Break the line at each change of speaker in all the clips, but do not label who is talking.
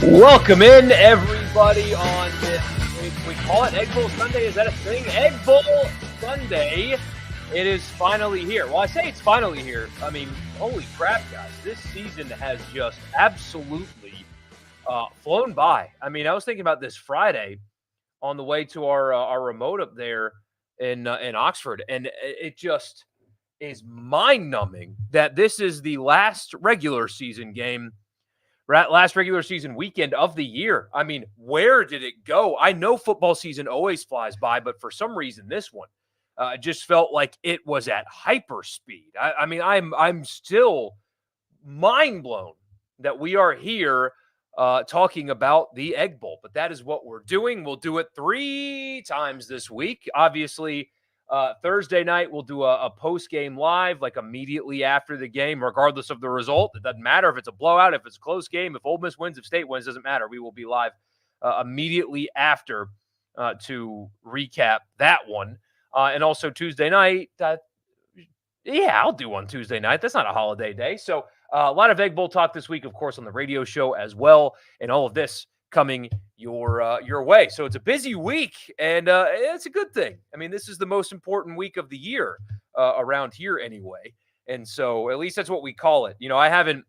Welcome in, everybody, on this, we call it Egg Bowl Sunday. Is that a thing? Egg Bowl Sunday. It is finally here. Well, I say it's finally here. I mean, holy crap, guys. This season has just absolutely flown by. I mean, I was thinking about this Friday on the way to our remote up there in Oxford, and it just is mind-numbing that this is the last regular season game, last regular season weekend of the year. I mean, where did it go? I know football season always flies by, but for some reason, this one just felt like it was at hyperspeed. I mean, I'm still mind blown that we are here talking about the Egg Bowl, but that is what we're doing. We'll do it 3 times this week. Obviously, Thursday night, we'll do a post-game live, like immediately after the game, regardless of the result. It doesn't matter if it's a blowout, if it's a close game, if Ole Miss wins, if State wins, doesn't matter. We will be live immediately after to recap that one. And also Tuesday night, I'll do one Tuesday night. That's not a holiday day. So a lot of Egg Bowl talk this week, of course, on the radio show as well, and all of this coming your way. So it's a busy week, and it's a good thing. I mean, this is the most important week of the year around here anyway. And so at least that's what we call it. You know, I haven't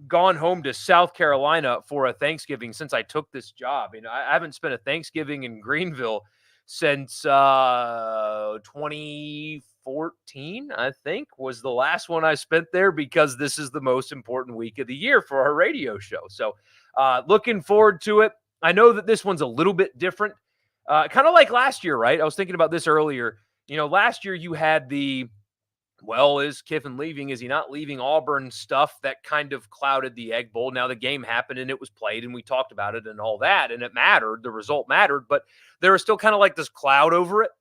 gone home to South Carolina for a Thanksgiving since I took this job. You know, I haven't spent a Thanksgiving in Greenville since 2014, I think, was the last one I spent there, because this is the most important week of the year for our radio show. So looking forward to it. I know that this one's a little bit different, kind of like last year, right? I was thinking about this earlier. You know, last year you had the, well, is Kiffin leaving? Is he not leaving? Auburn stuff that kind of clouded the Egg Bowl. Now the game happened and it was played and we talked about it and all that, and it mattered. The result mattered, but there was still kind of like this cloud over it.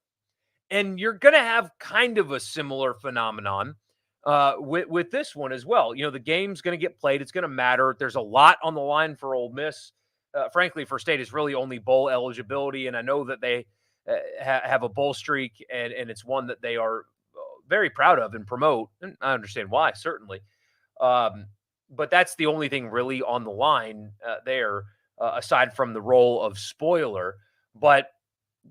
And you're going to have kind of a similar phenomenon with this one as well. You know, the game's going to get played. It's going to matter. There's a lot on the line for Ole Miss. Frankly, for State, it's really only bowl eligibility. And I know that they have a bowl streak, and it's one that they are very proud of and promote. And I understand why, certainly. But that's the only thing really on the line there, aside from the role of spoiler. But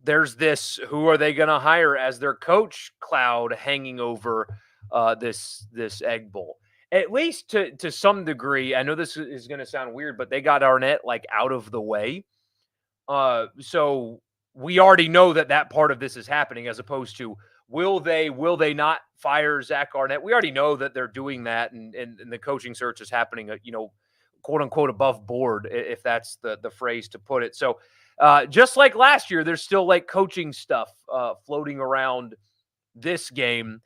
there's this, who are they going to hire as their coach cloud hanging over this Egg Bowl? At least to some degree. I know this is going to sound weird, but they got Arnett like out of the way. So we already know that part of this is happening, as opposed to will they not fire Zach Arnett? We already know that they're doing that, and the coaching search is happening, you know, quote unquote above board, if that's the phrase to put it. So just like last year, there's still like coaching stuff floating around this game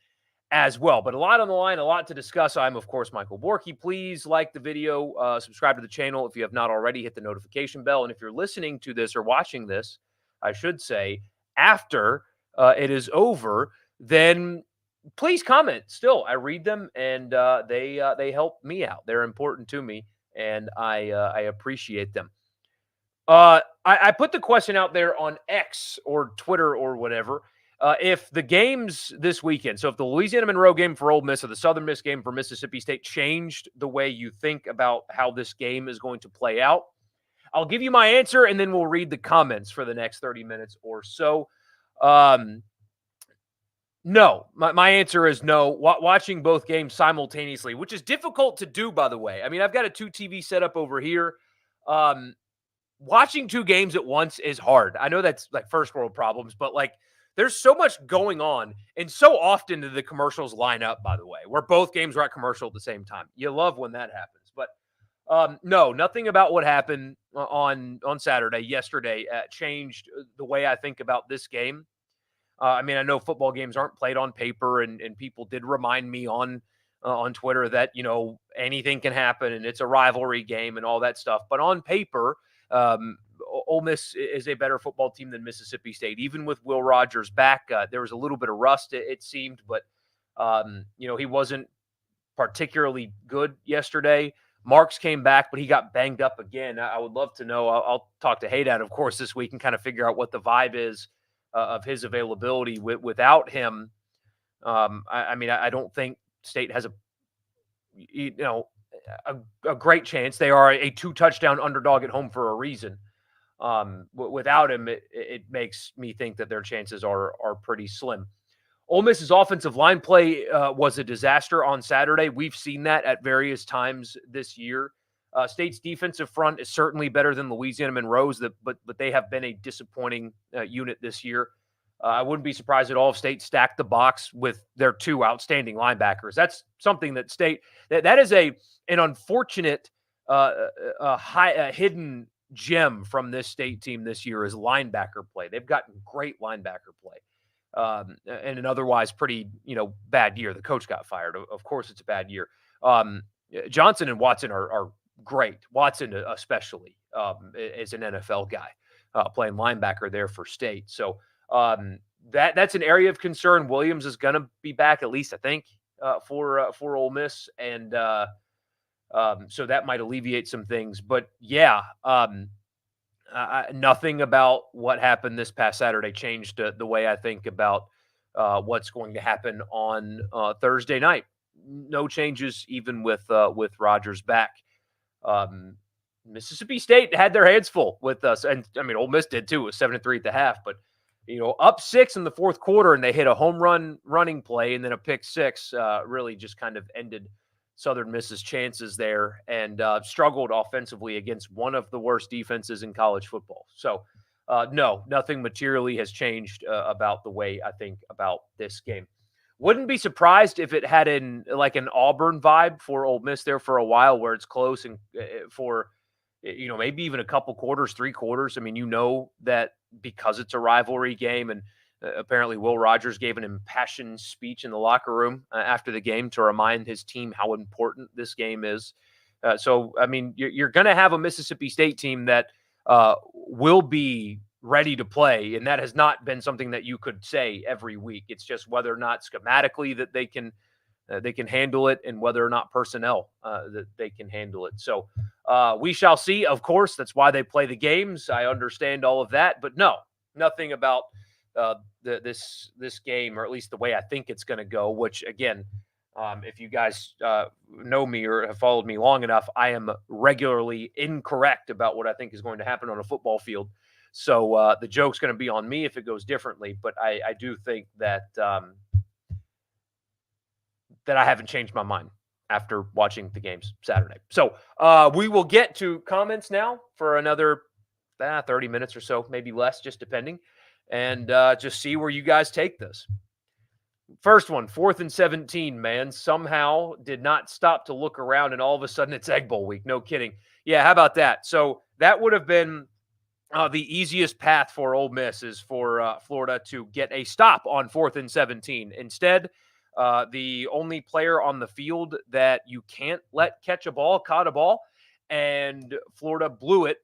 as well. But a lot on the line, a lot to discuss. I'm, of course, Michael Borky. Please like the video, subscribe to the channel if you have not already, hit the notification bell. And if you're listening to this or watching this, I should say, after it is over, then please comment. Still, I read them, and they help me out. They're important to me, and I appreciate them. I put the question out there on X or Twitter or whatever. If the games this weekend, so if the Louisiana Monroe game for Ole Miss or the Southern Miss game for Mississippi State changed the way you think about how this game is going to play out, I'll give you my answer, and then we'll read the comments for the next 30 minutes or so. No, my answer is no. Watching both games simultaneously, which is difficult to do, by the way. I mean, I've got a 2 TV setup over here. Watching 2 games at once is hard. I know that's like first world problems, but like there's so much going on, and so often do the commercials line up, by the way, where both games are at commercial at the same time. You love when that happens. But no, nothing about what happened on Saturday, yesterday, changed the way I think about this game. I mean, I know football games aren't played on paper, and people did remind me on Twitter that, you know, anything can happen and it's a rivalry game and all that stuff. But on paper, Ole Miss is a better football team than Mississippi State. Even with Will Rogers back, there was a little bit of rust, it seemed, but you know, he wasn't particularly good yesterday. Marks came back, but he got banged up again. I would love to know. I'll talk to Haydad, of course, this week and kind of figure out what the vibe is of his availability without him. I mean, I don't think State has a, you know, a great chance. They are a 2-touchdown underdog at home for a reason. Without him, it makes me think that their chances are pretty slim. Ole Miss's offensive line play was a disaster on Saturday. We've seen that at various times this year. State's defensive front is certainly better than Louisiana Monroe's, but they have been a disappointing unit this year. I wouldn't be surprised at all if State stacked the box with their 2 outstanding linebackers. That's something that State that is an unfortunate hidden gem from this State team this year is linebacker play. They've gotten great linebacker play. And an otherwise pretty, bad year. The coach got fired. Of course, it's a bad year. Johnson and Watson are great. Watson especially is an NFL guy playing linebacker there for State. So that's an area of concern. Williams is going to be back, at least I think, for Ole Miss, and so that might alleviate some things. But yeah, nothing about what happened this past Saturday changed the way I think about what's going to happen on Thursday night. No changes, even with Rodgers back. Mississippi State had their hands full with us, and I mean Ole Miss did too. It was 7-3 at the half, but up 6 in the fourth quarter, and they hit a home run running play, and then a pick six really just kind of ended Southern Miss's chances there, and struggled offensively against one of the worst defenses in college football. So, no, nothing materially has changed about the way I think about this game. Wouldn't be surprised if it had an Auburn vibe for Ole Miss there for a while, where it's close and for maybe even a couple quarters, 3 quarters. I mean, that because it's a rivalry game, and apparently Will Rogers gave an impassioned speech in the locker room after the game to remind his team how important this game is. So, I mean, you're going to have a Mississippi State team that will be ready to play, and that has not been something that you could say every week. It's just whether or not schematically that they can handle it, and whether or not personnel that they can handle it. So we shall see. Of course, that's why they play the games. I understand all of that, but no, nothing about this game, or at least the way I think it's going to go. Which again, if you guys know me or have followed me long enough, I am regularly incorrect about what I think is going to happen on a football field. So the joke's going to be on me if it goes differently. But I do think that that I haven't changed my mind after watching the games Saturday. So we will get to comments now for another 30 minutes or so, maybe less, just depending, and just see where you guys take this. First one, 4th and 17, man. Somehow did not stop to look around, and all of a sudden it's Egg Bowl week. No kidding. Yeah, how about that? So that would have been the easiest path for Ole Miss, is for Florida to get a stop on 4th and 17. Instead, the only player on the field that you can't let catch a ball caught a ball, and Florida blew it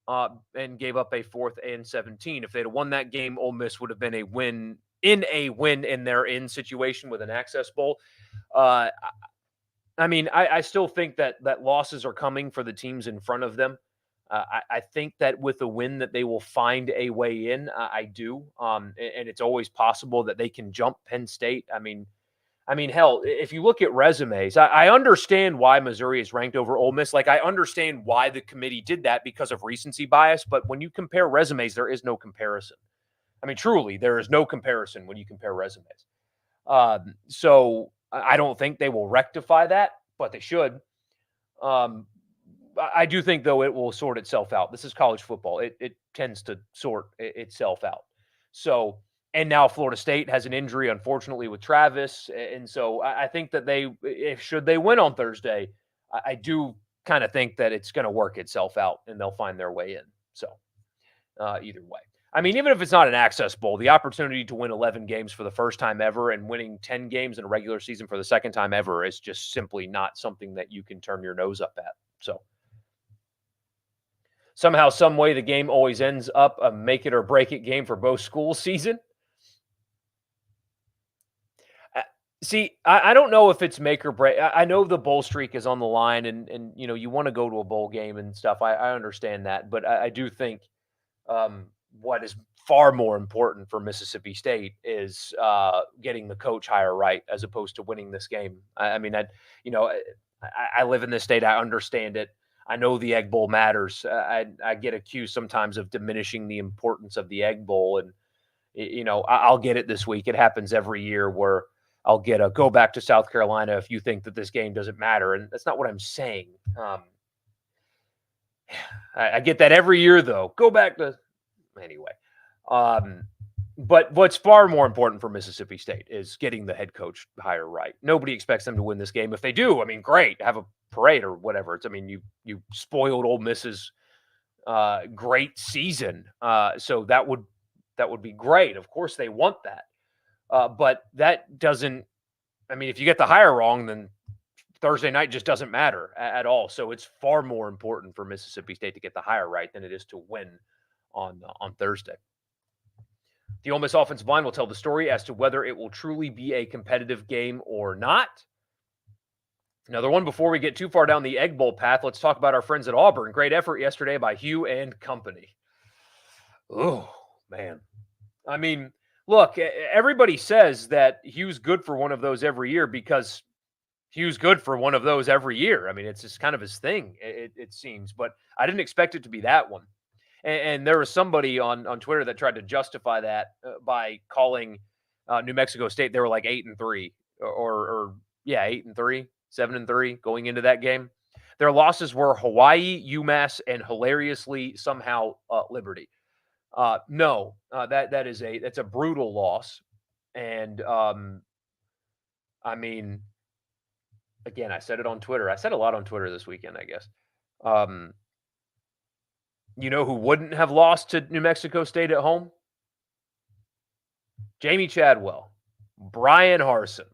and gave up a 4th and 17. If they'd have won that game, Ole Miss would have been a win in their in situation with an access bowl. I mean, I still think that losses are coming for the teams in front of them. I think that with a win that they will find a way in. I do. And it's always possible that they can jump Penn State. I mean, hell, if you look at resumes, I understand why Missouri is ranked over Ole Miss. Like, I understand why the committee did that because of recency bias. But when you compare resumes, there is no comparison. I mean, truly, there is no comparison when you compare resumes. So I don't think they will rectify that, but they should. I do think, though, it will sort itself out. This is college football. It tends to sort itself out. So, and now Florida State has an injury, unfortunately, with Travis. And so I think that should they win on Thursday, I do kind of think that it's going to work itself out and they'll find their way in. So either way. I mean, even if it's not an access bowl, the opportunity to win 11 games for the first time ever and winning 10 games in a regular season for the second time ever is just simply not something that you can turn your nose up at. So somehow, some way, the game always ends up a make it or break it game for both schools season. See, I don't know if it's make or break. I know the bowl streak is on the line, and you want to go to a bowl game and stuff. I understand that, but I do think what is far more important for Mississippi State is getting the coach hire right, as opposed to winning this game. I mean, I live in this state. I understand it. I know the Egg Bowl matters. I get accused sometimes of diminishing the importance of the Egg Bowl, and I'll get it this week. It happens every year where I'll get a go back to South Carolina if you think that this game doesn't matter, and that's not what I'm saying. I get that every year, though. Go back to anyway. But what's far more important for Mississippi State is getting the head coach hire right. Nobody expects them to win this game. If they do, I mean, great, have a parade or whatever. You spoiled Ole Miss's great season, so that would be great. Of course, they want that, but that doesn't. I mean, if you get the hire wrong, then Thursday night just doesn't matter at all. So it's far more important for Mississippi State to get the hire right than it is to win on Thursday. The Ole Miss offensive line will tell the story as to whether it will truly be a competitive game or not. Another one before we get too far down the Egg Bowl path, let's talk about our friends at Auburn. Great effort yesterday by Hugh and company. Oh, man. I mean, look, everybody says that Hugh's good for one of those every year because Hugh's good for one of those every year. I mean, it's just kind of his thing, it seems. But I didn't expect it to be that one. And there was somebody on Twitter that tried to justify that by calling New Mexico State. They were like 8-3 or 8-3, 7-3 going into that game. Their losses were Hawaii, UMass, and hilariously somehow Liberty. No, that's a brutal loss. And I mean, again, I said it on Twitter. I said a lot on Twitter this weekend, I guess. You know who wouldn't have lost to New Mexico State at home? Jamie Chadwell, Brian Harsin,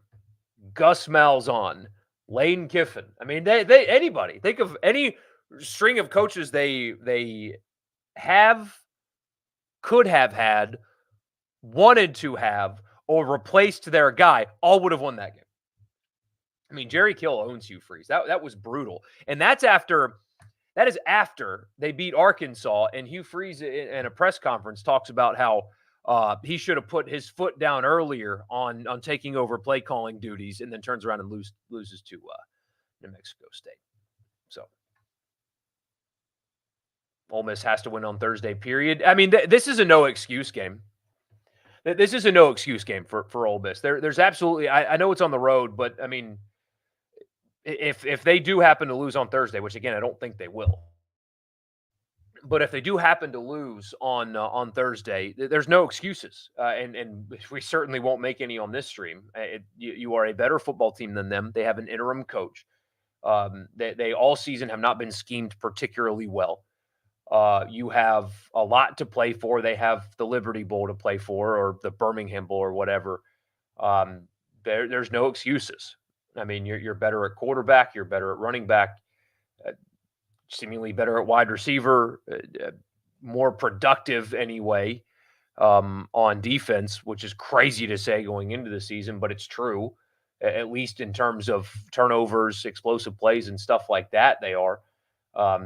Gus Malzahn, Lane Kiffin. I mean, they anybody. Think of any string of coaches they could have had, wanted to have, or replaced their guy, all would have won that game. I mean, Jerry Kill owns Hugh Freeze. That was brutal. And that is after they beat Arkansas, and Hugh Freeze in a press conference talks about how he should have put his foot down earlier on taking over play calling duties, and then turns around and loses to New Mexico State. So Ole Miss has to win on Thursday, period. I mean, this is a no excuse game. This is a no excuse game for Ole Miss. There's absolutely, I know it's on the road, but I mean, if they do happen to lose on Thursday, which again I don't think they will, but if they do happen to lose on Thursday, there's no excuses, and we certainly won't make any on this stream. You are a better football team than them. They have an interim coach. They all season have not been schemed particularly well. You have a lot to play for. They have the Liberty Bowl to play for, or the Birmingham Bowl, or whatever. There's no excuses. I mean, you're better at quarterback. You're better at running back. Seemingly better at wide receiver. More productive anyway on defense, which is crazy to say going into the season, but it's true. At least in terms of turnovers, explosive plays, and stuff like that, they are.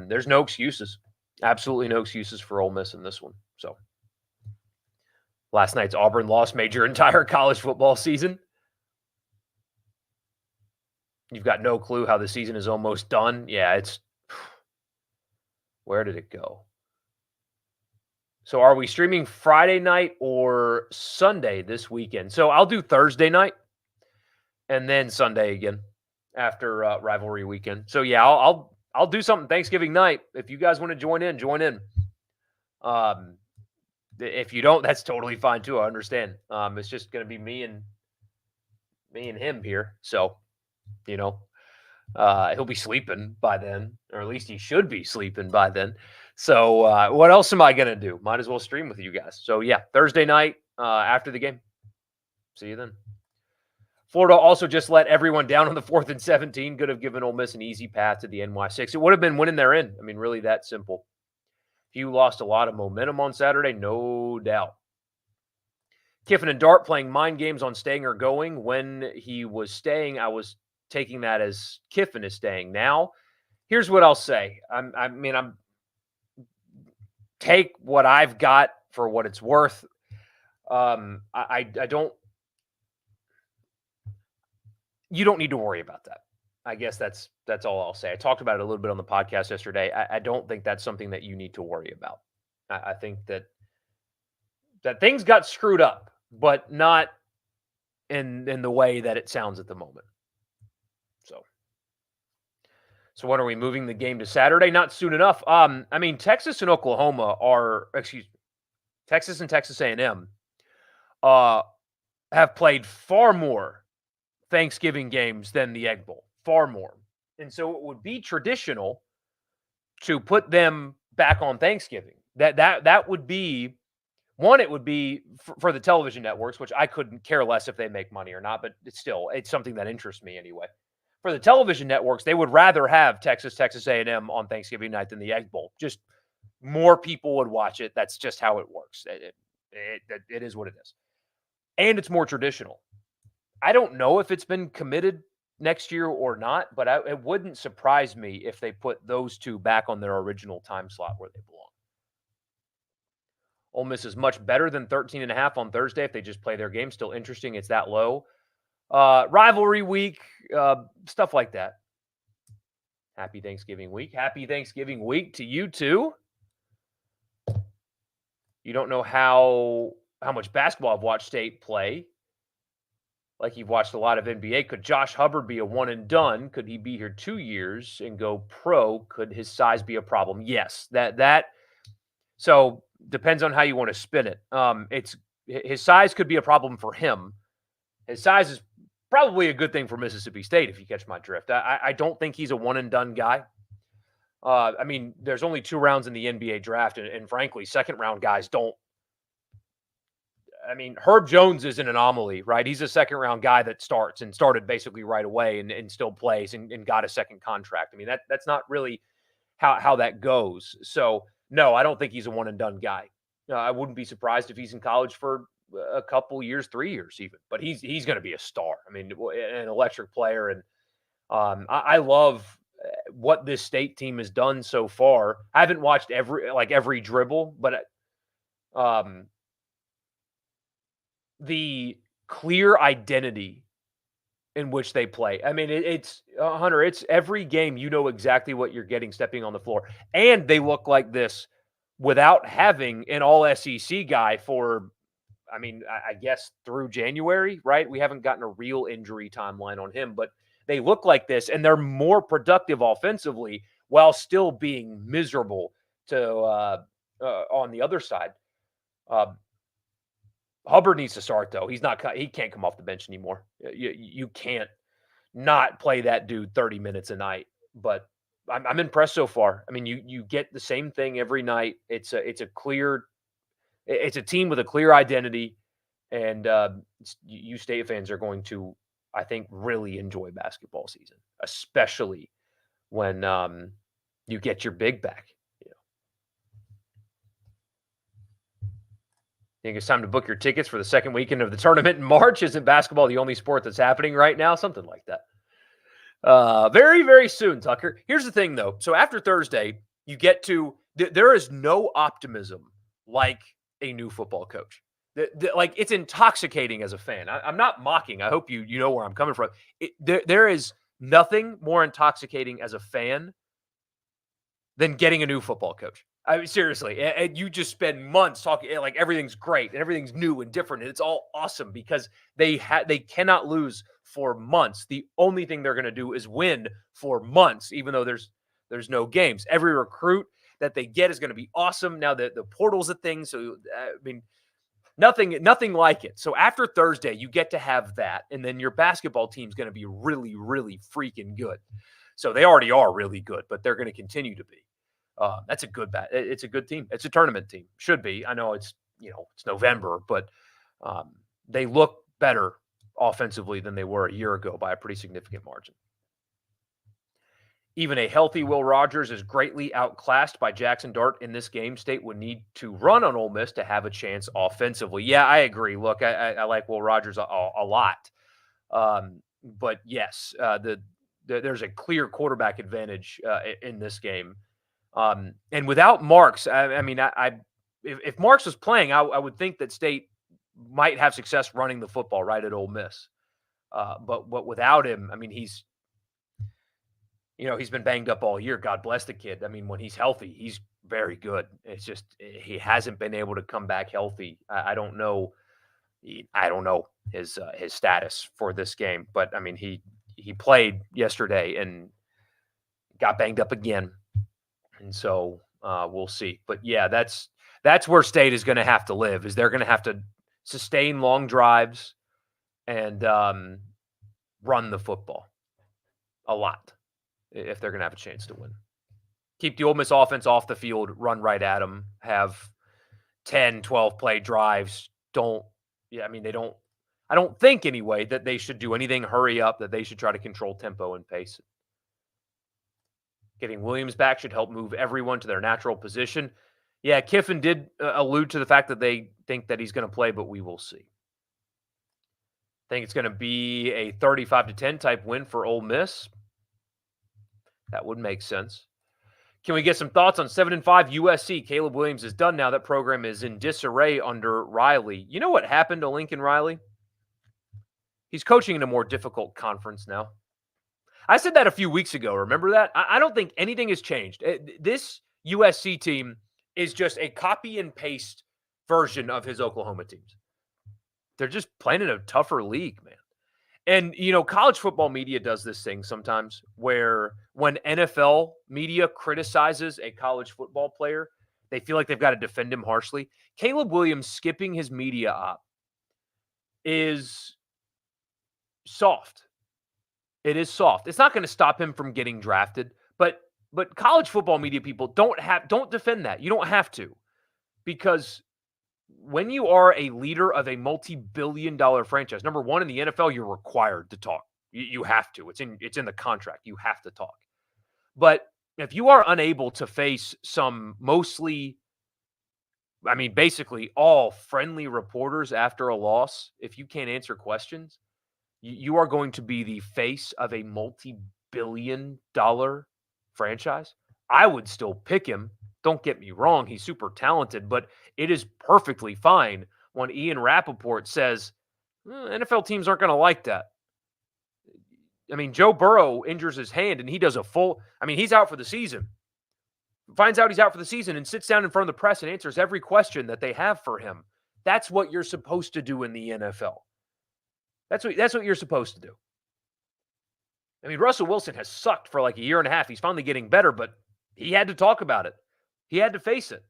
There's no excuses. Absolutely no excuses for Ole Miss in this one. So last night's Auburn loss made your entire college football season. You've got no clue how the season is almost done. Yeah, where did it go? So are we streaming Friday night or Sunday this weekend? So I'll do Thursday night and then Sunday again after rivalry weekend. So yeah, I'll do something Thanksgiving night. If you guys want to join in, join in. If you don't, that's totally fine too. I understand. It's just going to be me and him here. So, he'll be sleeping by then, or at least he should be sleeping by then. So what else am I going to do? Might as well stream with you guys. So yeah, Thursday night after the game. See you then. Florida also just let everyone down on the 4th and 17. Could have given Ole Miss an easy path to the NY6. It would have been winning their end. I mean, really that simple. Hugh lost a lot of momentum on Saturday, no doubt. Kiffin and Dart playing mind games on staying or going. When he was staying, I was taking that as Kiffin is staying. Now, here's what I'll say. I'm take what I've got for what it's worth. I don't. You don't need to worry about that. I guess that's all I'll say. I talked about it a little bit on the podcast yesterday. I don't think that's something that you need to worry about. I think that things got screwed up, but not in the way that it sounds at the moment. So when are we moving the game to Saturday? Not soon enough. I mean, Texas and Oklahoma Texas and Texas A&M uh, have played far more Thanksgiving games than the Egg Bowl, far more. And so it would be traditional to put them back on Thanksgiving. That would be one. It would be for the television networks, which I couldn't care less if they make money or not, but it's something that interests me anyway. For the television networks, they would rather have Texas A&M on Thanksgiving night than the Egg Bowl. Just more people would watch it. That's just how it works. It is what it is. And it's more traditional. I don't know if it's been committed next year or not, but it wouldn't surprise me if they put those two back on their original time slot where they belong. Ole Miss is much better than 13.5 on Thursday if they just play their game. Still interesting. It's that low. Rivalry week, stuff like that. Happy Thanksgiving week. Happy Thanksgiving week to you too. You don't know how much basketball I've watched State play. Like you've watched a lot of NBA. Could Josh Hubbard be a one and done? Could he be here 2 years and go pro? Could his size be a problem? Yes. So depends on how you want to spin it. It's his size could be a problem for him. His size is probably a good thing for Mississippi State, if you catch my drift. I don't think he's a one and done guy. I mean, there's only 2 rounds in the NBA draft, and frankly, second round guys don't. I mean, Herb Jones is an anomaly, right? He's a second round guy that started basically right away and still plays and got a second contract. I mean, that's not really how that goes. So, no, I don't think he's a one and done guy. I wouldn't be surprised if he's in college for a couple years, 3 years even. But he's going to be a star. I mean, an electric player. And I love what this State team has done so far. I haven't watched every dribble, but the clear identity in which they play. I mean, it's Hunter, it's every game you know exactly what you're getting stepping on the floor. And they look like this without having an all SEC guy for, I mean, I guess through January, right? We haven't gotten a real injury timeline on him, but they look like this and they're more productive offensively while still being miserable on the other side. Hubbard needs to start, though. He can't come off the bench anymore. You can't not play that dude 30 minutes a night. But I'm impressed so far. I mean, you get the same thing every night. It's a team with a clear identity, and you State fans are going to, I think, really enjoy basketball season, especially when you get your big back. I think it's time to book your tickets for the second weekend of the tournament in March. Isn't basketball the only sport that's happening right now? Something like that. Very, very soon, Tucker. Here's the thing, though. So after Thursday, you get to there is no optimism like a new football coach. Like, it's intoxicating as a fan. I'm not mocking. I hope you know where I'm coming from. There is nothing more intoxicating as a fan than getting a new football coach. I mean, seriously, and you just spend months talking like everything's great and everything's new and different, and it's all awesome because they cannot lose for months. The only thing they're going to do is win for months, even though there's no games. Every recruit that they get is going to be awesome. Now the portal's a thing, so I mean, nothing like it. So after Thursday, you get to have that, and then your basketball team's going to be really, really freaking good. So they already are really good, but they're going to continue to be. It's a good team. It's a tournament team. Should be. I know it's November, but they look better offensively than they were a year ago by a pretty significant margin. Even a healthy Will Rogers is greatly outclassed by Jackson Dart in this game. State would need to run on Ole Miss to have a chance offensively. Yeah, I agree. Look, I like Will Rogers a lot. But yes, there's a clear quarterback advantage in this game. And without Marks, if Marks was playing, I would think that State might have success running the football right at Ole Miss. But without him, I mean, he's been banged up all year. God bless the kid. I mean, when he's healthy, he's very good. It's just he hasn't been able to come back healthy. I don't know. I don't know his status for this game, but I mean, he played yesterday and got banged up again, and so we'll see. But yeah, that's where State is going to have to live. Is they're going to have to sustain long drives and run the football a lot if they're going to have a chance to win. Keep the Ole Miss offense off the field, run right at them, have 10, 12 play drives. They don't, I don't think anyway that they should do anything hurry up, that they should try to control tempo and pace. Getting Williams back should help move everyone to their natural position. Yeah, Kiffin did allude to the fact that they think that he's going to play, but we will see. I think it's going to be a 35-10 type win for Ole Miss. That would make sense. Can we get some thoughts on 7-5 USC? Caleb Williams is done now. That program is in disarray under Riley. You know what happened to Lincoln Riley? He's coaching in a more difficult conference now. I said that a few weeks ago. Remember that? I don't think anything has changed. This USC team is just a copy and paste version of his Oklahoma teams. They're just playing in a tougher league, man. And, college football media does this thing sometimes where when NFL media criticizes a college football player, they feel like they've got to defend him harshly. Caleb Williams skipping his media op is soft. It is soft. It's not going to stop him from getting drafted, but college football media people don't defend that. You don't have to, because when you are a leader of a multi-billion-dollar franchise, number one, in the NFL, you're required to talk. You have to. It's in the contract. You have to talk. But if you are unable to face some basically all friendly reporters after a loss, if you can't answer questions, you are going to be the face of a multi-billion-dollar franchise. I would still pick him. Don't get me wrong. He's super talented, but it is perfectly fine when Ian Rappaport says, NFL teams aren't going to like that. I mean, Joe Burrow injures his hand and he does he's out for the season. Finds out he's out for the season and sits down in front of the press and answers every question that they have for him. That's what you're supposed to do in the NFL. That's what you're supposed to do. I mean, Russell Wilson has sucked for like a year and a half. He's finally getting better, but he had to talk about it. He had to face it.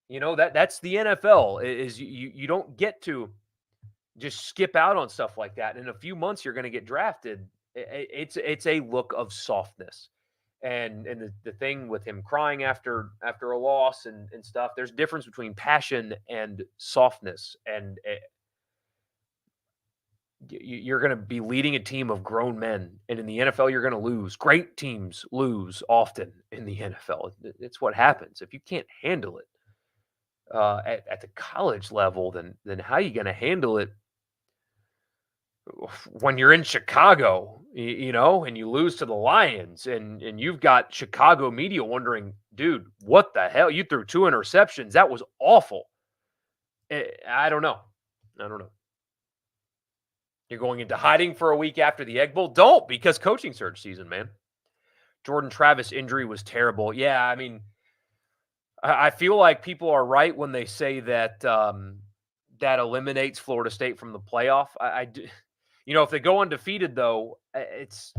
That's the NFL. Is you don't get to just skip out on stuff like that. In a few months, you're going to get drafted. It's a look of softness. And the thing with him crying after a loss and stuff, there's a difference between passion and softness. And you're going to be leading a team of grown men. And in the NFL, you're going to lose. Great teams lose often in the NFL. It's what happens. If you can't handle it at the college level, then how are you going to handle it when you're in Chicago, and you lose to the Lions and you've got Chicago media wondering, dude, what the hell? You threw 2 interceptions. That was awful. I don't know. You're going into hiding for a week after the Egg Bowl? Don't, because coaching search season, man. Jordan Travis injury was terrible. Yeah, I mean, I feel like people are right when they say that that eliminates Florida State from the playoff. I do. If they go undefeated, though, that's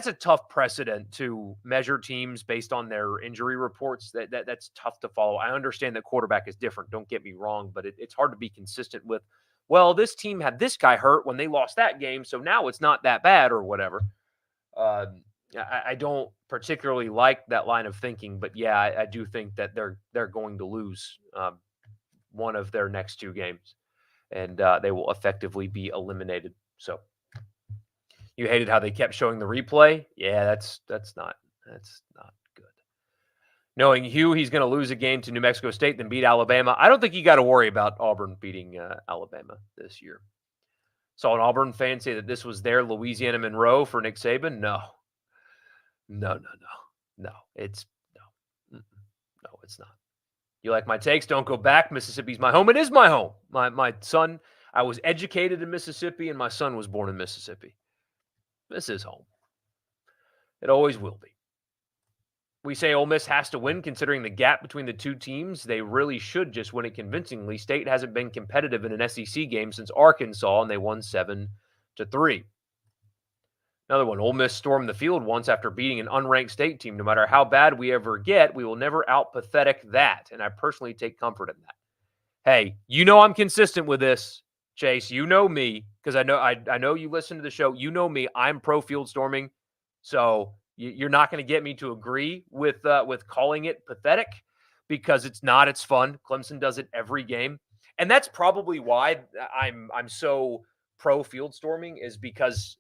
a tough precedent to measure teams based on their injury reports. That's tough to follow. I understand that quarterback is different. Don't get me wrong, but it's hard to be consistent with, well, this team had this guy hurt when they lost that game, so now it's not that bad or whatever. I don't particularly like that line of thinking, but yeah, I do think that they're going to lose one of their next 2 games, and they will effectively be eliminated. So you hated how they kept showing the replay? Yeah, that's not good. Knowing Hugh, he's going to lose a game to New Mexico State, then beat Alabama. I don't think you got to worry about Auburn beating Alabama this year. Saw an Auburn fan say that this was their Louisiana Monroe for Nick Saban. No, it's not. You like my takes? Don't go back. Mississippi's my home. It is my home. My son, I was educated in Mississippi, and my son was born in Mississippi. This is home. It always will be. We say Ole Miss has to win considering the gap between the two teams. They really should just win it convincingly. State hasn't been competitive in an SEC game since Arkansas, and they won 7-3. Another one, Ole Miss stormed the field once after beating an unranked state team. No matter how bad we ever get, we will never out pathetic that. And I personally take comfort in that. Hey, you know I'm consistent with this, Chase. You know me, because I know you listen to the show. You know me. I'm pro field storming. So you're not going to get me to agree with calling it pathetic, because it's not. It's fun. Clemson does it every game. And that's probably why I'm so pro field storming, is because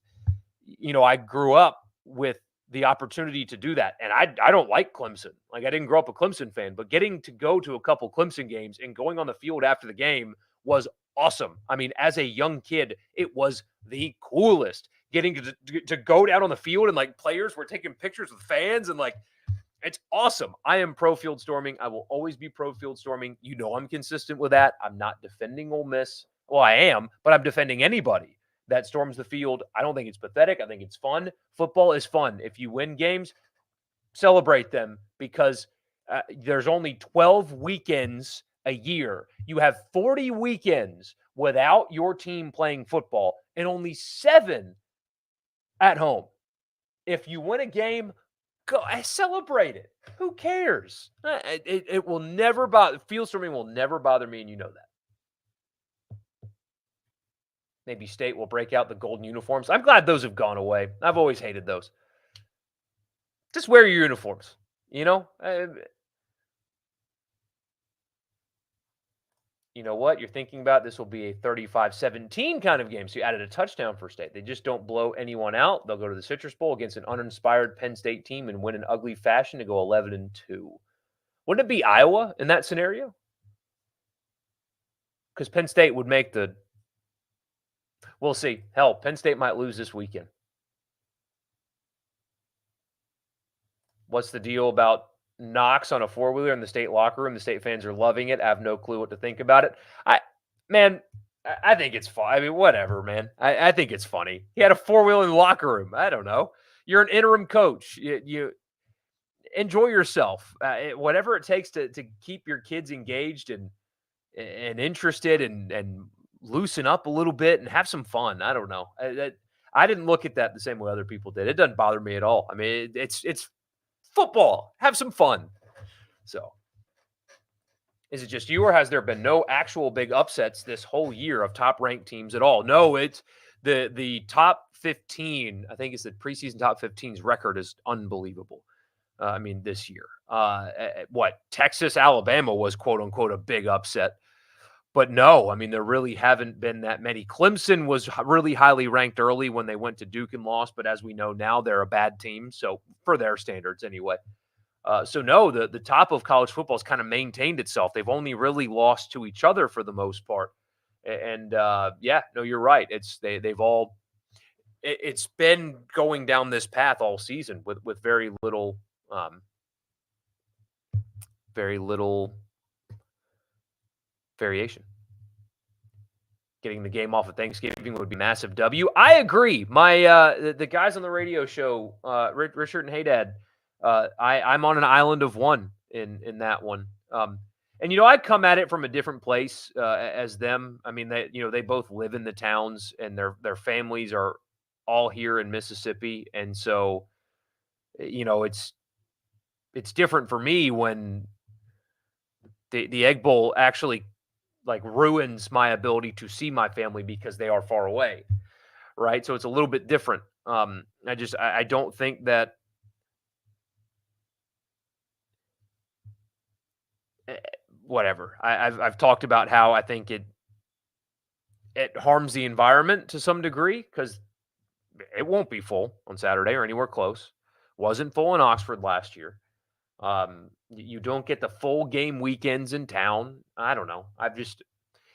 I grew up with the opportunity to do that. And I don't like Clemson. Like, I didn't grow up a Clemson fan, but getting to go to a couple Clemson games and going on the field after the game was awesome. I mean, as a young kid, it was the coolest. Getting to go down on the field and like players were taking pictures with fans, and like, it's awesome. I am pro field storming. I will always be pro field storming. You know I'm consistent with that. I'm not defending Ole Miss. Well, I am, but I'm defending anybody that storms the field. I don't think it's pathetic. I think it's fun. Football is fun. If you win games, celebrate them, because there's only 12 weekends a year. You have 40 weekends without your team playing football, and only 7 at home. If you win a game, go celebrate it. Who cares? It will never bother. Field storming will never bother me, and you know that. Maybe State will break out the golden uniforms. I'm glad those have gone away. I've always hated those. Just wear your uniforms, you know? You know what? You're thinking about this will be a 35-17 kind of game. So you added a touchdown for State. They just don't blow anyone out. They'll go to the Citrus Bowl against an uninspired Penn State team and win in ugly fashion to go 11-2. Wouldn't it be Iowa in that scenario? Because Penn State would make the... We'll see. Hell, Penn State might lose this weekend. What's the deal about Knox on a four-wheeler in the State locker room? The State fans are loving it. I have no clue what to think about it. I think it's fun. I mean, whatever, man. I think it's funny. He had a four-wheeler in the locker room. I don't know. You're an interim coach. You enjoy yourself. Whatever it takes to keep your kids engaged and interested and loosen up a little bit and have some fun. I don't know. I didn't look at that the same way other people did. It doesn't bother me at all. I mean, it's football. Have some fun. So, is it just you, or has there been no actual big upsets this whole year of top-ranked teams at all? No, it's the top 15. I think it's the preseason top 15's record is unbelievable. I mean, this year. Texas, Alabama was quote-unquote a big upset. But no, I mean, there really haven't been that many. Clemson was really highly ranked early when they went to Duke and lost, but as we know now, they're a bad team, so for their standards anyway. So no, the top of college football has kind of maintained itself. They've only really lost to each other for the most part. And you're right. It's been going down this path all season with very little variation. Getting the game off of Thanksgiving would be massive W. I agree. My the guys on the radio show, Richard and Haydad, I'm on an island of one in that one. And I'd come at it from a different place as them. I mean, they both live in the towns, and their families are all here in Mississippi, and so it's different for me when the Egg Bowl actually ruins my ability to see my family because they are far away, right? So it's a little bit different. I don't think that whatever. I've talked about how I think it harms the environment to some degree, because it won't be full on Saturday or anywhere close. Wasn't full in Oxford last year. You don't get the full game weekends in town. I don't know.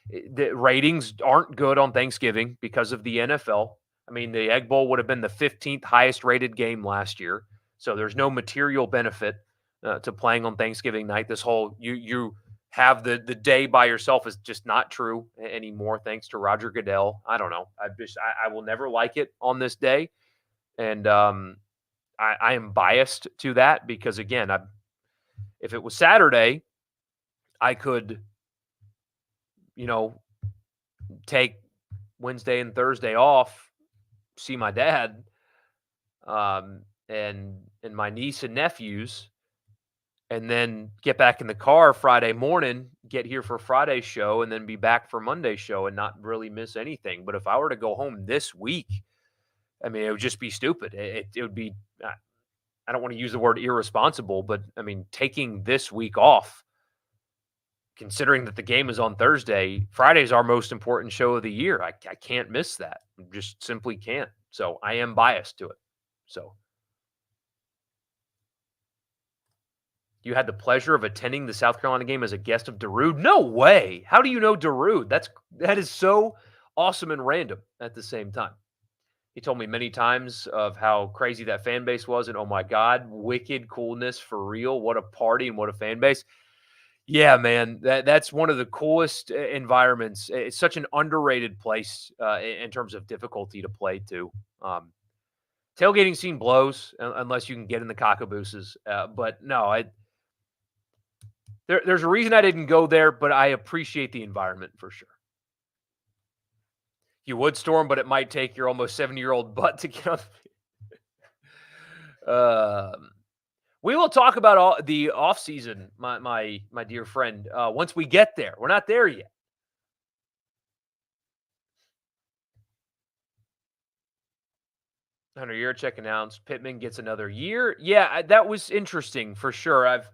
The ratings aren't good on Thanksgiving because of the NFL. I mean, the Egg Bowl would have been the 15th highest rated game last year. So there's no material benefit to playing on Thanksgiving night. This whole, you have the day by yourself is just not true anymore, thanks to Roger Goodell. I don't know. I will never like it on this day. And I am biased to that because, again, if it was Saturday, I could, you know, take Wednesday and Thursday off, see my dad, and my niece and nephews, and then get back in the car Friday morning, get here for Friday's show, and then be back for Monday's show and not really miss anything. But if I were to go home this week, I mean, it would just be stupid. It would be, I don't want to use the word irresponsible, but I mean, taking this week off, considering that the game is on Thursday, Friday's our most important show of the year. I can't miss that. Just simply can't. So I am biased to it. So you had the pleasure of attending the South Carolina game as a guest of Darude? No way. How do you know Darude? That is so awesome and random at the same time. He told me many times of how crazy that fan base was, and oh my God, wicked coolness for real. What a party and what a fan base. Yeah, man, that's one of the coolest environments. It's such an underrated place in terms of difficulty to play to. Tailgating scene blows unless you can get in the cockabooses. But no, there's a reason I didn't go there, but I appreciate the environment for sure. You would storm, but it might take your almost 70-year-old butt to get on the we will talk about the offseason, my dear friend, once we get there. We're not there yet. Hunter Yurchek announced Pittman gets another year. Yeah, that was interesting for sure. I've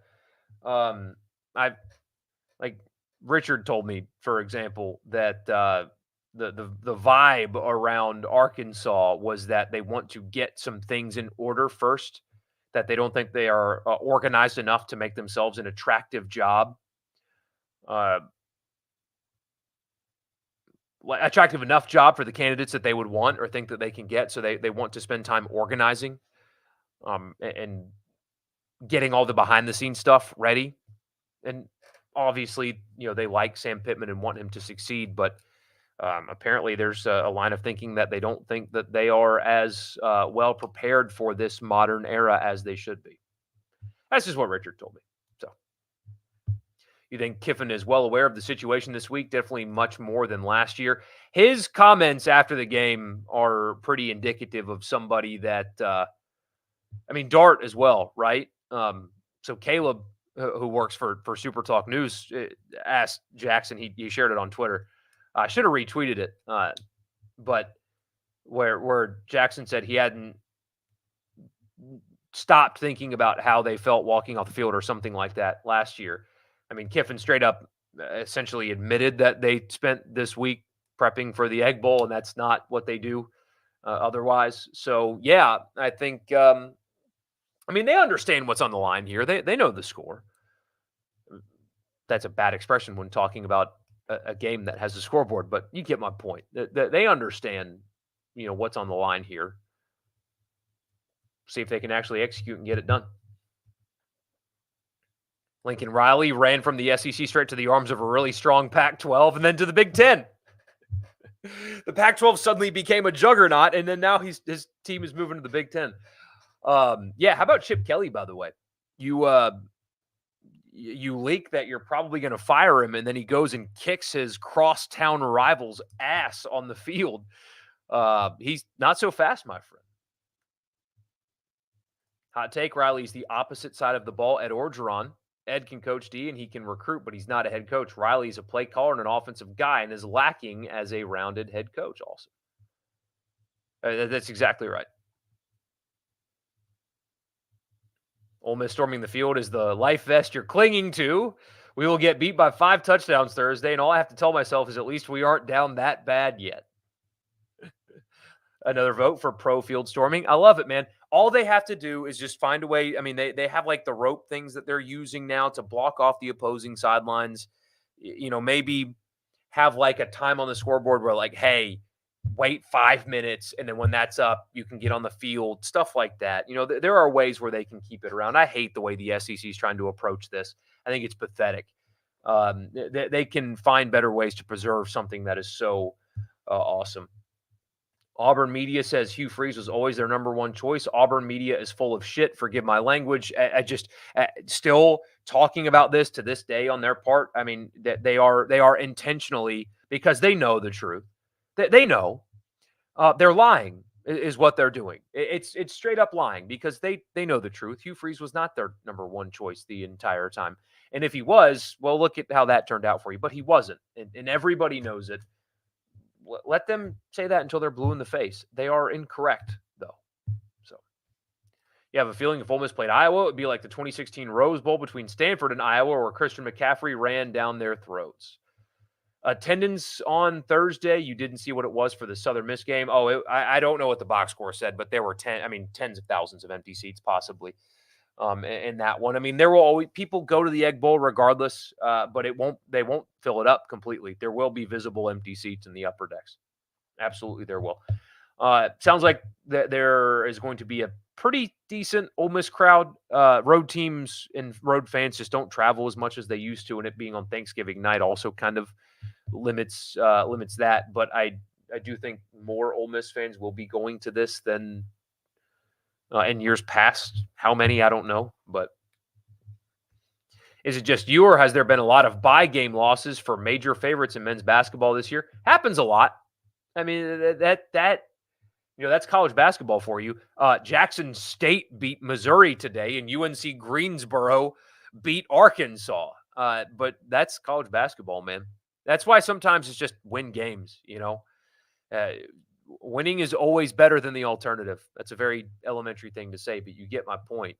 like Richard told me, for example, that the vibe around Arkansas was that they want to get some things in order first, that they don't think they are organized enough to make themselves an attractive job, attractive enough job for the candidates that they would want or think that they can get. So they want to spend time organizing and getting all the behind the scenes stuff ready. And obviously, they like Sam Pittman and want him to succeed, but apparently there's a line of thinking that they don't think that they are as well prepared for this modern era as they should be. That's just what Richard told me. So you think Kiffin is well aware of the situation this week? Definitely much more than last year. His comments after the game are pretty indicative of somebody that, Dart as well, right? So Caleb, who works for Super Talk News, asked Jackson, he shared it on Twitter. I should have retweeted it, but where Jackson said he hadn't stopped thinking about how they felt walking off the field or something like that last year. Kiffin straight up essentially admitted that they spent this week prepping for the Egg Bowl, and that's not what they do otherwise. So, yeah, I think, they understand what's on the line here. They know the score. That's a bad expression when talking about a game that has a scoreboard, but you get my point. They understand, what's on the line here. See if they can actually execute and get it done. Lincoln Riley ran from the SEC straight to the arms of a really strong Pac-12 and then to the Big Ten. The Pac-12 suddenly became a juggernaut, and then now his team is moving to the Big Ten. Yeah, how about Chip Kelly, by the way? You leak that you're probably going to fire him, and then he goes and kicks his crosstown rival's ass on the field. He's not so fast, my friend. Hot take, Riley's the opposite side of the ball. Ed Orgeron. Ed can coach D, and he can recruit, but he's not a head coach. Riley's a play caller and an offensive guy and is lacking as a rounded head coach also. That's exactly right. Ole Miss storming the field is the life vest you're clinging to. We will get beat by 5 touchdowns Thursday, and all I have to tell myself is at least we aren't down that bad yet. Another vote for pro field storming. I love it, man. All they have to do is just find a way. They have like the rope things that they're using now to block off the opposing sidelines. Maybe have like a time on the scoreboard where like, hey, wait 5 minutes, and then when that's up, you can get on the field, stuff like that. There are ways where they can keep it around. I hate the way the SEC is trying to approach this. I think it's pathetic. They can find better ways to preserve something that is so awesome. Auburn media says Hugh Freeze was always their number one choice. Auburn media is full of shit. Forgive my language. I just still talking about this to this day on their part. I mean, that they are intentionally, because they know the truth. They know they're lying is what they're doing. It's straight up lying, because they know the truth. Hugh Freeze was not their number one choice the entire time. And if he was, well, look at how that turned out for you. But he wasn't. And everybody knows it. Let them say that until they're blue in the face. They are incorrect, though. So you have a feeling if Ole Miss played Iowa, it would be like the 2016 Rose Bowl between Stanford and Iowa, where Christian McCaffrey ran down their throats. Attendance on Thursday, you didn't see what it was for the Southern Miss game. Oh, I don't know what the box score said, but there were tens of thousands of empty seats possibly in that one. I mean, there will always people go to the Egg Bowl regardless, but they won't fill it up completely. There will be visible empty seats in the upper decks. Absolutely, there will. Sounds like there is going to be a pretty decent Ole Miss crowd. Road teams and road fans just don't travel as much as they used to, and it being on Thanksgiving night also kind of limits that. But I do think more Ole Miss fans will be going to this than in years past. How many, I don't know. But is it just you, or has there been a lot of bye game losses for major favorites in men's basketball this year? Happens a lot. I mean, that's college basketball for you. Jackson State beat Missouri today, and UNC Greensboro beat Arkansas. But that's college basketball, man. That's why sometimes it's just win games, winning is always better than the alternative. That's a very elementary thing to say, but you get my point.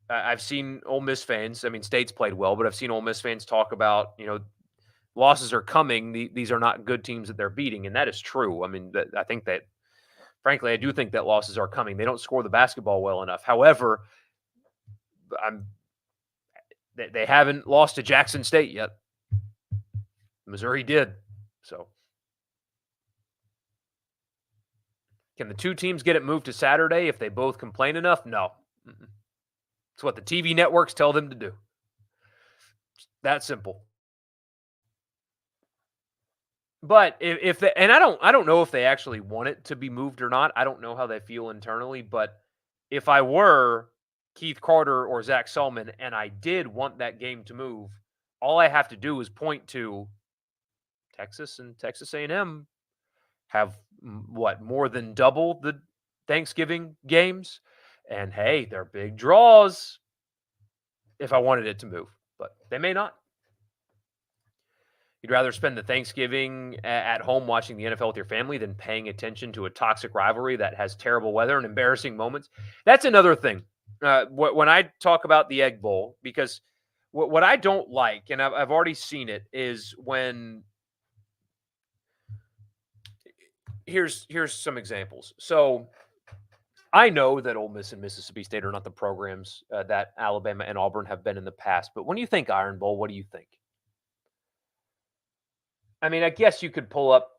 I've seen Ole Miss fans. I mean, State's played well, but I've seen Ole Miss fans talk about, losses are coming. These are not good teams that they're beating, and that is true. I mean, I think that, frankly, I do think that losses are coming. They don't score the basketball well enough. However, they haven't lost to Jackson State yet. Missouri did. So, can the two teams get it moved to Saturday if they both complain enough? No. It's what the TV networks tell them to do. It's that simple. But if they, and I don't know if they actually want it to be moved or not. I don't know how they feel internally. But if I were Keith Carter or Zach Selman and I did want that game to move, all I have to do is point to Texas and Texas A&M have more than double the Thanksgiving games, and hey, they're big draws. If I wanted it to move, but they may not. You'd rather spend the Thanksgiving at home watching the NFL with your family than paying attention to a toxic rivalry that has terrible weather and embarrassing moments. That's another thing. When I talk about the Egg Bowl, because what I don't like, and I've already seen it, is when here's some examples. So I know that Ole Miss and Mississippi State are not the programs that Alabama and Auburn have been in the past, but when you think Iron Bowl, what do you think? I mean, I guess you could pull up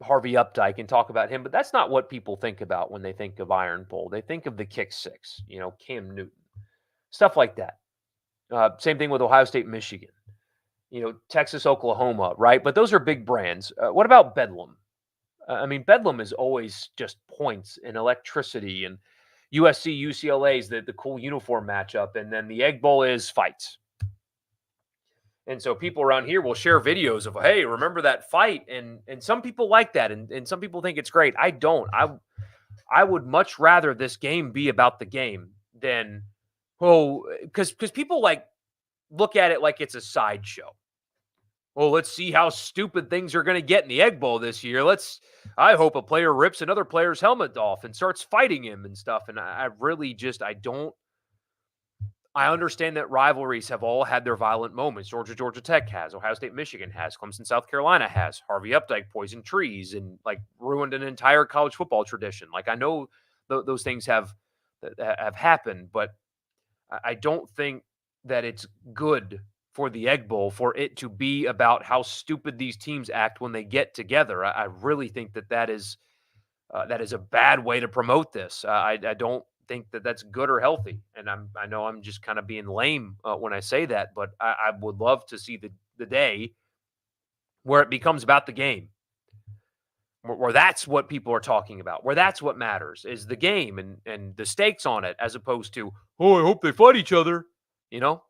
Harvey Updike and talk about him, but that's not what people think about when they think of Iron Bowl. They think of the Kick Six, Cam Newton, stuff like that. Same thing with Ohio State, Michigan, Texas, Oklahoma, right? But those are big brands. What about Bedlam? I mean, Bedlam is always just points and electricity, and USC, UCLA is the cool uniform matchup, and then the Egg Bowl is fights. And so people around here will share videos of, hey, remember that fight? And some people like that, and some people think it's great. I don't. I would much rather this game be about the game than, because people look at it like it's a sideshow. Well, let's see how stupid things are going to get in the Egg Bowl this year. I hope a player rips another player's helmet off and starts fighting him and stuff. And I really just, I understand that rivalries have all had their violent moments. Georgia Tech has, Ohio State, Michigan has, Clemson, South Carolina has, Harvey Updike poisoned trees and ruined an entire college football tradition. I know those things have happened, but I don't think that it's good for the Egg Bowl for it to be about how stupid these teams act when they get together. I really think that is a bad way to promote this. I don't think that that's good or healthy. And I know I'm just kind of being lame when I say that, but I would love to see the day where it becomes about the game. where that's what people are talking about, where that's what matters is the game and the stakes on it, as opposed to, oh, I hope they fight each other, you know?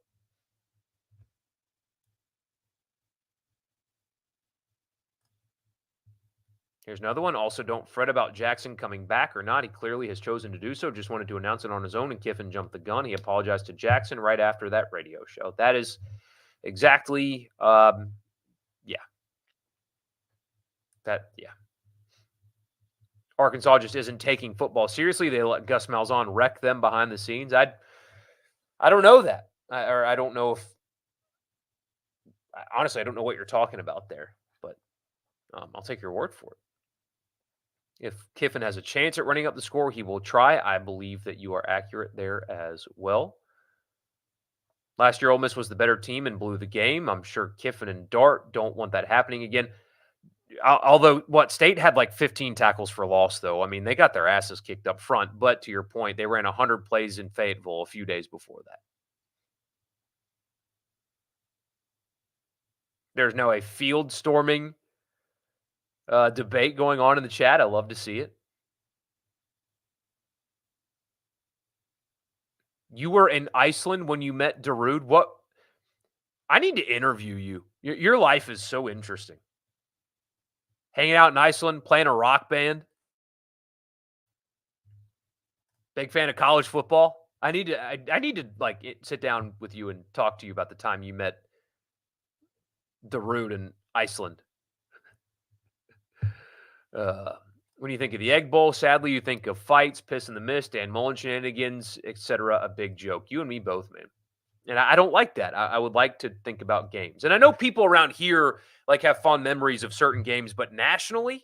Here's another one. Also, don't fret about Jackson coming back or not. He clearly has chosen to do so. Just wanted to announce it on his own, and Kiffin jumped the gun. He apologized to Jackson right after that radio show. That is exactly, yeah. Yeah. Arkansas just isn't taking football seriously. They let Gus Malzahn wreck them behind the scenes. I don't know that. I don't know if honestly, I don't know what you're talking about there, but I'll take your word for it. If Kiffin has a chance at running up the score, he will try. I believe that you are accurate there as well. Last year, Ole Miss was the better team and blew the game. I'm sure Kiffin and Dart don't want that happening again. Although, State had like 15 tackles for loss, though. I mean, they got their asses kicked up front. But to your point, they ran 100 plays in Fayetteville a few days before that. There's now a field storming debate going on in the chat. I love to see it. You were in Iceland when you met Darude. What? I need to interview you. Your life is so interesting. Hanging out in Iceland, playing a rock band. Big fan of college football. I need to like sit down with you and talk to you about the time you met Darude in Iceland. When you think of the Egg Bowl, sadly, you think of fights, piss in the mist, Dan Mullen shenanigans, etc. A big joke. You and me both, man. And I don't like that. I would like to think about games. And I know people around here like have fond memories of certain games, but nationally,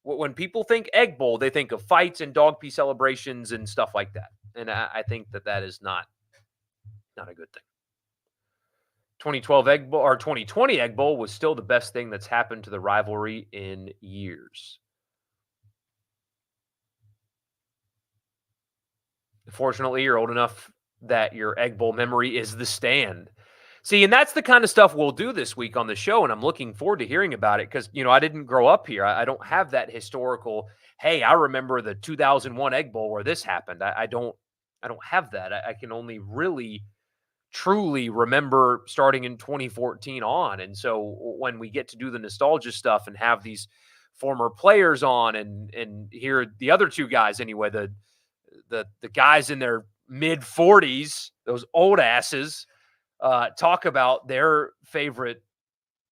when people think Egg Bowl, they think of fights and dog pee celebrations and stuff like that. And I think that is not a good thing. 2012 Egg Bowl or 2020 Egg Bowl was still the best thing that's happened to the rivalry in years. Fortunately, you're old enough that your Egg Bowl memory is the stand. See, and that's the kind of stuff we'll do this week on the show, and I'm looking forward to hearing about it because, I didn't grow up here. I don't have that historical, hey, I remember the 2001 Egg Bowl where this happened. I don't have that. I can only really, truly remember starting in 2014 on. And so when we get to do the nostalgia stuff and have these former players on and hear the other two guys anyway, the guys in their mid 40s, those old asses, talk about their favorite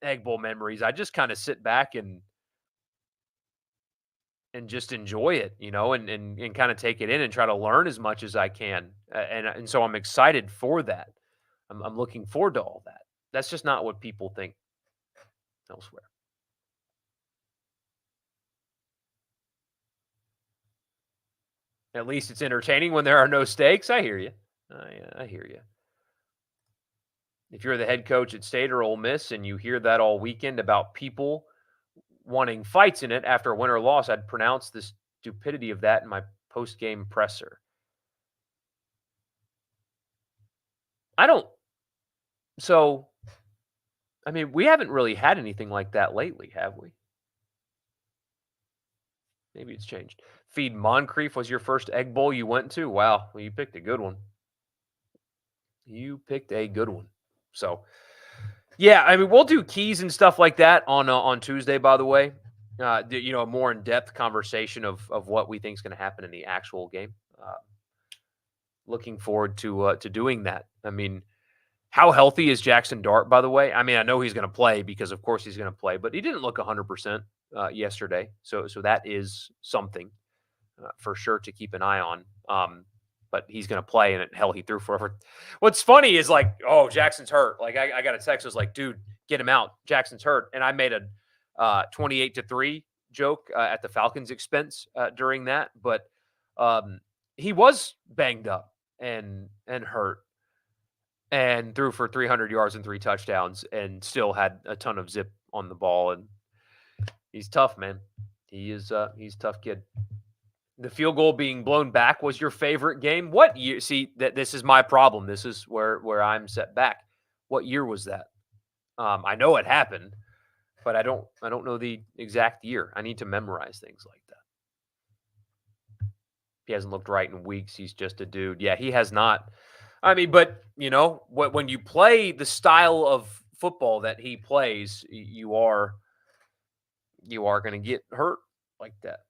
Egg Bowl memories, I just kind of sit back and just enjoy it, and kind of take it in and try to learn as much as I can. And so I'm excited for that. I'm looking forward to all that. That's just not what people think elsewhere. At least it's entertaining when there are no stakes. I hear you. I hear you. If you're the head coach at State or Ole Miss and you hear that all weekend about people wanting fights in it after a win or loss, I'd pronounce the stupidity of that in my post-game presser. We haven't really had anything like that lately, have we? Maybe it's changed. Feed Moncrief was your first Egg Bowl you went to? Wow. Well, you picked a good one. So, yeah, we'll do keys and stuff like that on Tuesday, by the way. A more in-depth conversation of what we think is going to happen in the actual game. Looking forward to doing that. How healthy is Jackson Dart, by the way? I know he's going to play because, of course, he's going to play, but he didn't look 100% yesterday. So that is something for sure to keep an eye on. But he's going to play, and hell, he threw forever. What's funny is like, oh, Jackson's hurt. Like I got a text. I was like, dude, get him out. Jackson's hurt. And I made a 28-3 joke at the Falcons' expense during that. But he was banged up and hurt and threw for 300 yards and 3 touchdowns and still had a ton of zip on the ball. And he's tough, man. He's a tough kid. The field goal being blown back was your favorite game. What year? See, this is my problem. This is where I'm set back. What year was that? I know it happened. but I don't know the exact year. I need to memorize things like that. He hasn't looked right in weeks. He's just a dude. Yeah, he has not. I mean, but when you play the style of football that he plays, you are going to get hurt like that.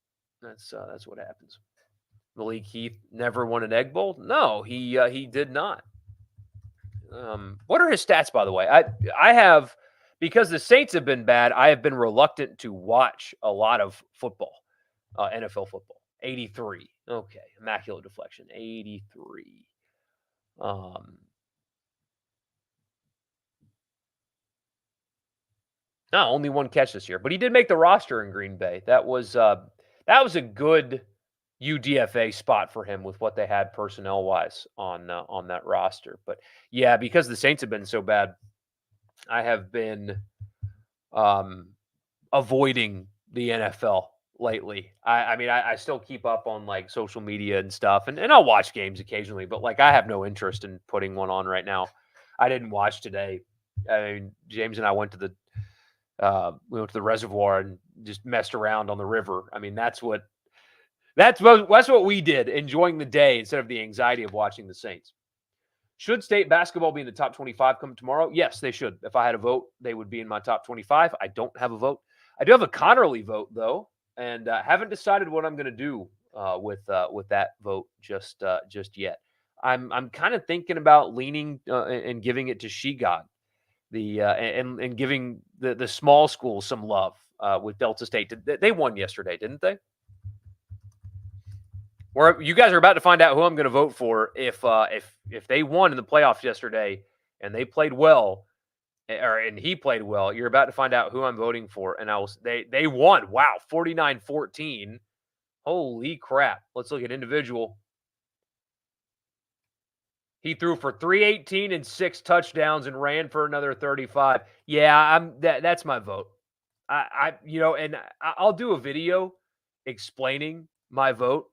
That's what happens. Malik Heath never won an Egg Bowl. No, he did not. What are his stats, by the way? I have, because the Saints have been bad, I have been reluctant to watch a lot of football, NFL football. 83. Okay, immaculate deflection. 83. No, only one catch this year, but he did make the roster in Green Bay. That was a good UDFA spot for him with what they had personnel wise on that roster. But yeah, because the Saints have been so bad, I have been avoiding the NFL lately. I mean, I still keep up on like social media and stuff, and I'll watch games occasionally, but like I have no interest in putting one on right now. I didn't watch today. I mean, James and I went to the reservoir and just messed around on the river. I mean, that's what we did, enjoying the day instead of the anxiety of watching the Saints. Should state basketball be in the top 25 come tomorrow? Yes, they should. If I had a vote, they would be in my top 25. I don't have a vote. I do have a Connerly vote, though, and haven't decided what I'm going to do with that vote just yet. I'm kind of thinking about leaning and giving it to She God, and giving the small school some love with Delta State. They won yesterday, didn't they? You guys are about to find out who I'm going to vote for if they won in the playoffs yesterday and they played well, and he played well. You're about to find out who I'm voting for, and they won. Wow, 49-14. Holy crap! Let's look at individual. He threw for 318 and 6 touchdowns and ran for another 35. Yeah, that's my vote. And I'll do a video explaining my vote.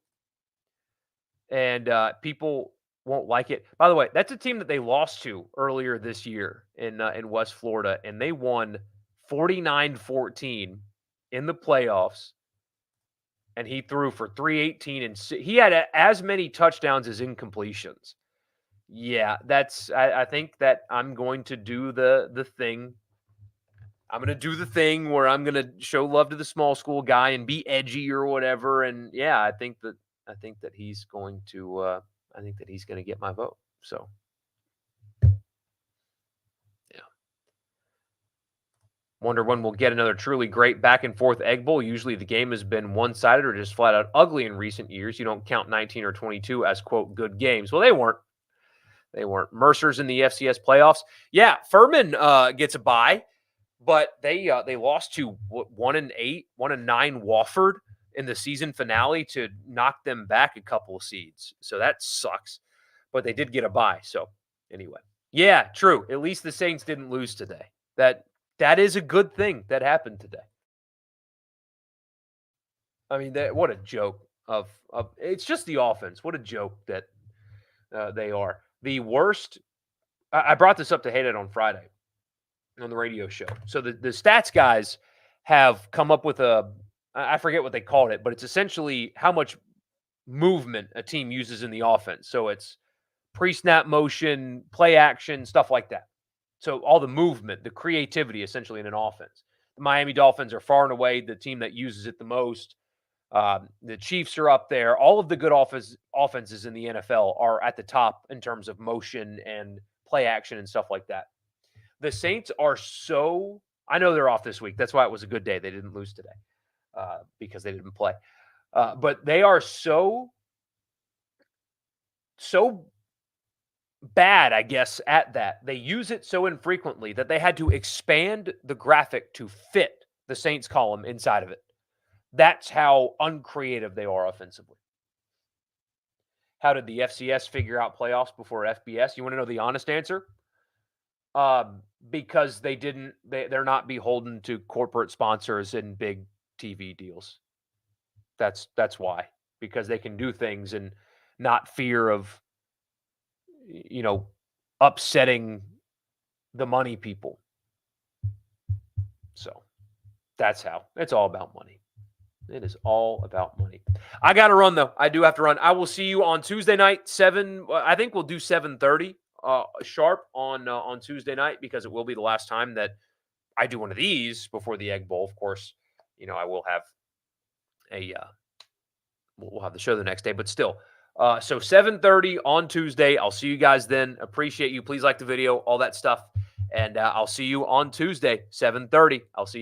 And people won't like it. By the way, that's a team that they lost to earlier this year in West Florida, and they won 49-14 in the playoffs. And he threw for 318 and he had as many touchdowns as incompletions. Yeah, I think that I'm going to do the thing. I'm going to do the thing where I'm going to show love to the small school guy and be edgy or whatever. And yeah, I think that he's going to get my vote. So yeah. Wonder when we'll get another truly great back and forth Egg Bowl. Usually the game has been one-sided or just flat out ugly in recent years. You don't count 19 or 22 as, quote, good games. Well, they weren't. Mercer's in the FCS playoffs. Yeah, Furman gets a bye, but they lost to 1-8, 1-9 Wofford in the season finale to knock them back a couple of seeds. So that sucks. But they did get a bye. So anyway. Yeah, true. At least the Saints didn't lose today. That is a good thing that happened today. I mean, what a joke of it's just the offense. What a joke that they are. The worst. I brought this up to Hayden on Friday on the radio show. So the stats guys have come up with I forget what they called it, but it's essentially how much movement a team uses in the offense. So it's pre-snap motion, play action, stuff like that. So all the movement, the creativity essentially in an offense. The Miami Dolphins are far and away the team that uses it the most. The Chiefs are up there. All of the good offenses in the NFL are at the top in terms of motion and play action and stuff like that. The Saints are I know they're off this week. That's why it was a good day. They didn't lose today because they didn't play. But they are so bad, I guess, at that. They use it so infrequently that they had to expand the graphic to fit the Saints column inside of it. That's how uncreative they are offensively. How did the FCS figure out playoffs before FBS? You want to know the honest answer? Because they're not beholden to corporate sponsors and big TV deals. That's why. Because they can do things and not fear of, upsetting the money people. So, That's how. It's all about money. It is all about money. I got to run, though. I do have to run. I will see you on Tuesday night, 7. I think we'll do 7:30 sharp on Tuesday night, because it will be the last time that I do one of these before the Egg Bowl. Of course, I will have we'll have the show the next day, but still. So 7:30 on Tuesday. I'll see you guys then. Appreciate you. Please like the video, all that stuff. And I'll see you on Tuesday, 7:30. I'll see you then.